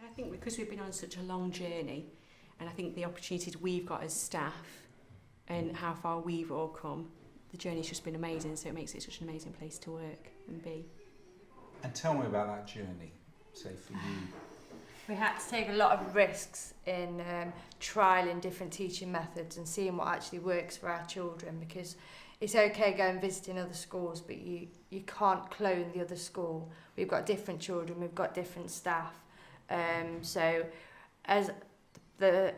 I think because we've been on such a long journey, and I think the opportunities we've got as staff and how far we've all come, the journey's just been amazing, so it makes it such an amazing place to work and be. And tell me about that journey, say for you. We had to take a lot of risks in trialling different teaching methods and seeing what actually works for our children, because it's okay going visiting other schools, but you can't clone the other school. We've got different children, we've got different staff. So as the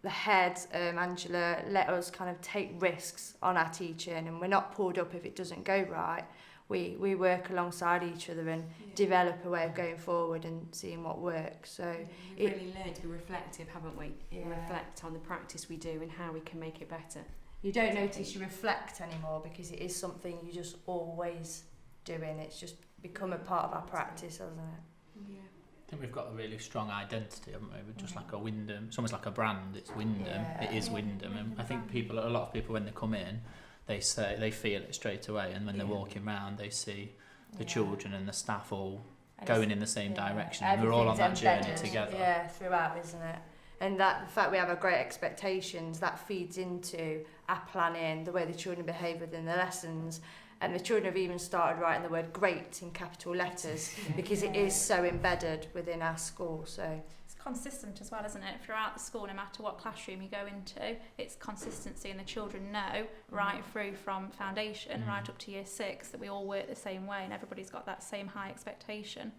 head, Angela, let us kind of take risks on our teaching, and we're not pulled up if it doesn't go right. We work alongside each other and develop a way of going forward and seeing what works. So we've really learned to be reflective, haven't we? Yeah. Reflect on the practice we do and how we can make it better. You don't notice you reflect anymore because it is something you're just always doing. It's just become a part of our practice, hasn't it? Yeah. I think we've got a really strong identity, haven't we? We're just like a Wyndham. It's almost like a brand. It's Wyndham. Yeah. It is Wyndham. And I think a lot of people, when they come in, they feel it straight away. And when they're walking around, they see the children and the staff all going in the same direction. And we're all on that journey together. Yeah, throughout, isn't it? And that the fact we have a great expectations, that feeds into our planning, the way the children behave within the lessons. And the children have even started writing the word great in capital letters because it is so embedded within our school. So it's consistent as well, isn't it? Throughout the school, no matter what classroom you go into, it's consistency, and the children know right through from foundation right up to year 6 that we all work the same way, and everybody's got that same high expectation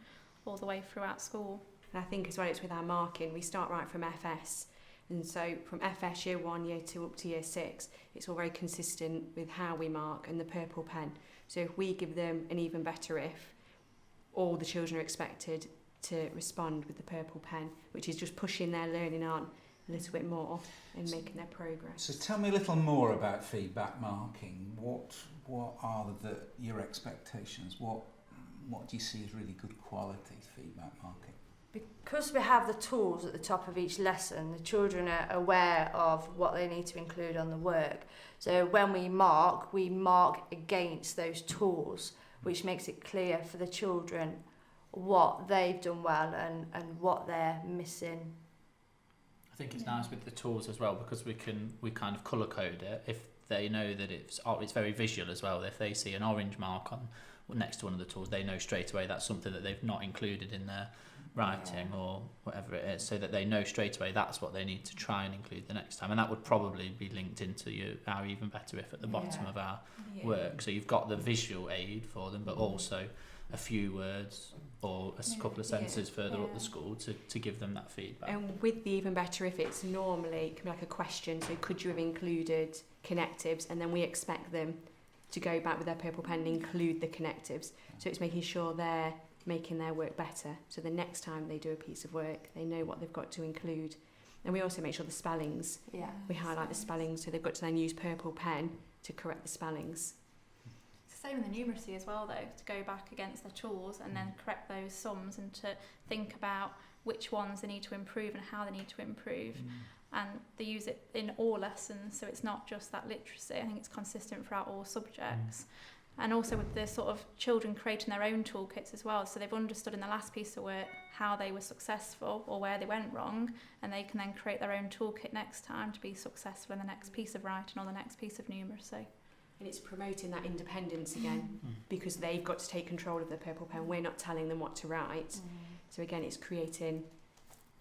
all the way throughout school. And I think as well it's with our marking, we start right from FS. And so from FS year 1, year 2 up to year 6, it's all very consistent with how we mark and the purple pen. So if we give them an even better if, all the children are expected to respond with the purple pen, which is just pushing their learning on a little bit more and making their progress. So tell me a little more about feedback marking. What are your expectations? What do you see as really good quality feedback marking? because we have the tools at the top of each lesson, the children are aware of what they need to include on the work. So when we mark against those tools, which makes it clear for the children what they've done well and what they're missing. I think it's nice with the tools as well, because we kind of colour code it. If they know that it's very visual as well. If they see an orange mark on next to one of the tools, they know straight away that's something that they've not included in their writing or whatever it is, so that they know straight away that's what they need to try and include the next time. And that would probably be linked into our even better if at the bottom of our work. So you've got the visual aid for them, but also a few words or a couple of sentences further up the school to give them that feedback. And with the even better if, it's normally, it can be like a question, so could you have included connectives, and then we expect them to go back with their purple pen and include the connectives. So it's making sure they're making their work better, so the next time they do a piece of work they know what they've got to include. And we also make sure the spellings, we highlight the spellings, so they've got to then use purple pen to correct the spellings. It's the same in the numeracy as well, though, to go back against the tools and then correct those sums and to think about which ones they need to improve and how they need to improve. And they use it in all lessons, so it's not just that literacy. I think it's consistent throughout all subjects. And also with the sort of children creating their own toolkits as well, so they've understood in the last piece of work how they were successful or where they went wrong, and they can then create their own toolkit next time to be successful in the next piece of writing or the next piece of numeracy. And it's promoting that independence again, because they've got to take control of the purple pen. We're not telling them what to write. So again, it's creating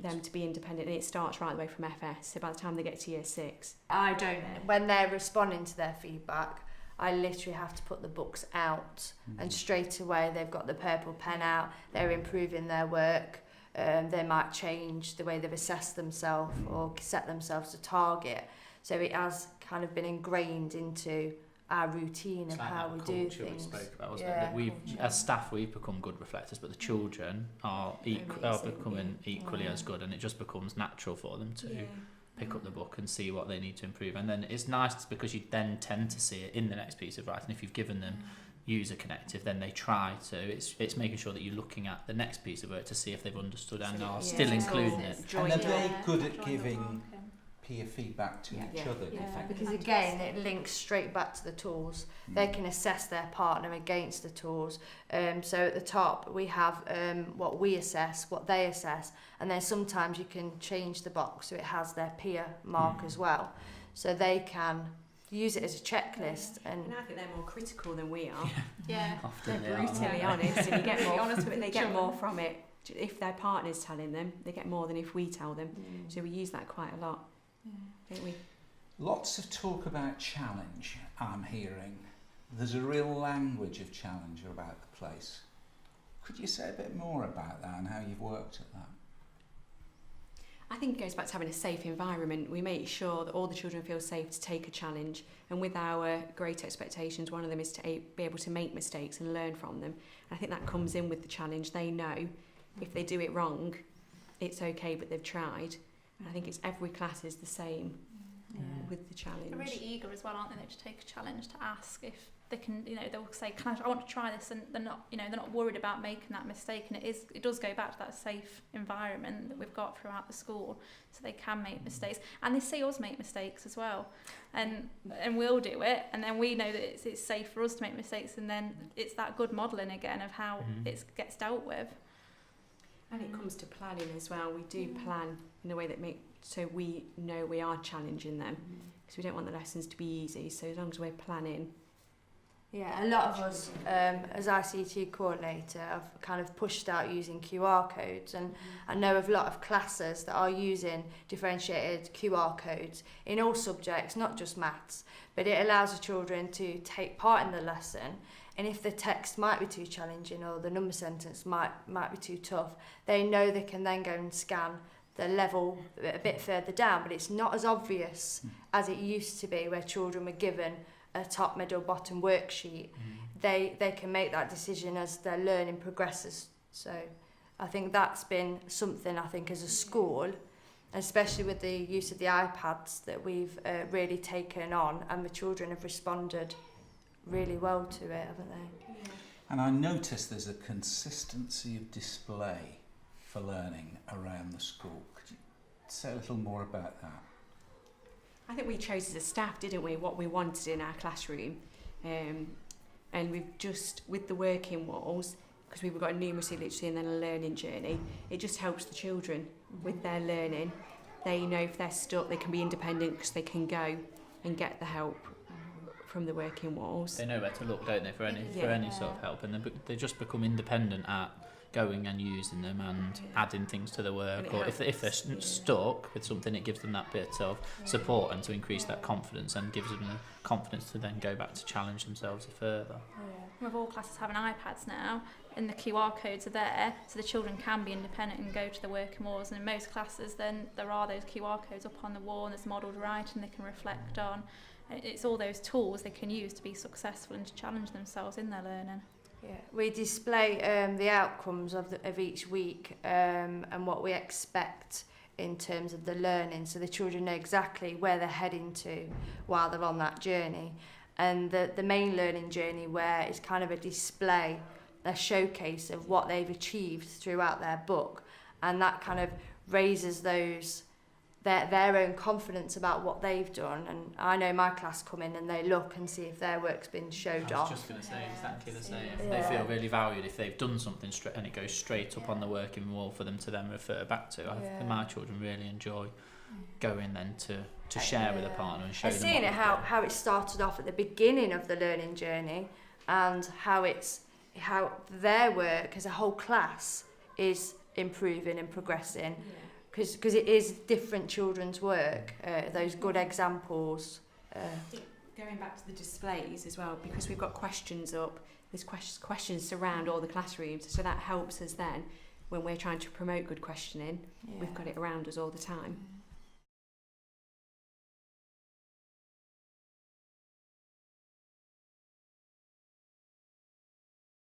them to be independent, and it starts right the way from FS. So by the time they get to year 6, When they're responding to their feedback, I literally have to put the books out, and straight away they've got the purple pen out, they're improving their work, they might change the way they've assessed themselves or set themselves a target. So it has kind of been ingrained into our routine of how we do things. We spoke about, wasn't it? That we've, as staff, we've become good reflectors, but the children are becoming equally as good, and it just becomes natural for them to pick up the book and see what they need to improve. And then it's nice because you then tend to see it in the next piece of writing. If you've given them user connective, then they try to. It's making sure that you're looking at the next piece of work to see if they've understood and are still including it. And are they good at giving peer feedback to Yeah. each Yeah. other. Yeah. effectively. Because again, it links straight back to the tools. They can assess their partner against the tools. So at the top we have what we assess, what they assess, and then sometimes you can change the box so it has their peer mark as well. So they can use it as a checklist. And I think they're more critical than we are. Yeah. Often They're they are. brutally honest, and you get Really more. honest with They each get other. more from it if their partner's telling them. They get more than if we tell them. So we use that quite a lot, don't we? Lots of talk about challenge, I'm hearing. There's a real language of challenge about the place. Could you say a bit more about that and how you've worked at that? I think it goes back to having a safe environment. We make sure that all the children feel safe to take a challenge, and with our great expectations, one of them is to be able to make mistakes and learn from them. And I think that comes in with the challenge. They know if they do it wrong, it's okay, but they've tried. And I think it's every class is the same with the challenge. They're really eager as well, aren't they, to take a challenge, to ask if they can, they'll say, I want to try this, and they're not worried about making that mistake. And it does go back to that safe environment that we've got throughout the school, so they can make mistakes, and they see us make mistakes as well, and we'll do it, and then we know that it's safe for us to make mistakes, and then it's that good modelling again of how it gets dealt with. And it comes to planning as well. We do plan in a way that so we know we are challenging them, because we don't want the lessons to be easy. So as long as we're planning. Yeah, a lot of us, as ICT coordinator, have kind of pushed out using QR codes, and I know of a lot of classes that are using differentiated QR codes in all subjects, not just maths, but it allows the children to take part in the lesson, and if the text might be too challenging or the number sentence might be too tough, they know they can then go and scan the level a bit further down, but it's not as obvious as it used to be, where children were given a top, middle, bottom worksheet. They can make that decision as their learning progresses. So I think that's been something, I think, as a school, especially with the use of the iPads, that we've really taken on, and the children have responded really well to it, haven't they? And I noticed there's a consistency of display for learning around the school. Could you say a little more about that? I think we chose as a staff, didn't we, what we wanted in our classroom. And we've just, with the working walls, because we've got a numeracy, literacy and then a learning journey, it just helps the children with their learning. They know if they're stuck, they can be independent because they can go and get the help from the working walls. They know where to look, don't they, for any sort of help, and they just become independent at going and using them and adding things to the work, or if they're stuck with something, it gives them that bit of support and to increase that confidence, and gives them the confidence to then go back to challenge themselves further. With all classes having iPads now, and the QR codes are there, so the children can be independent and go to the working walls, and in most classes then there are those QR codes up on the wall, and there's modelled writing they can reflect on. It's all those tools they can use to be successful and to challenge themselves in their learning. Yeah, we display the outcomes of each week and what we expect in terms of the learning, so the children know exactly where they're heading to while they're on that journey. And the main learning journey, where it's kind of a display, a showcase of what they've achieved throughout their book, and that kind of raises their own confidence about what they've done. And I know my class come in and they look and see if their work's been showed I off. was just going to say exactly the same. They feel really valued if they've done something straight, and it goes straight up on the working wall for them to then refer back to. I think my children really enjoy going then to share with a partner and show them. Seeing it how it started off at the beginning of the learning journey, and how their work as a whole class is improving and progressing. Because it is different children's work, those good examples. Going back to the displays as well, because we've got questions up, there's questions surround all the classrooms, so that helps us then when we're trying to promote good questioning. We've got it around us all the time.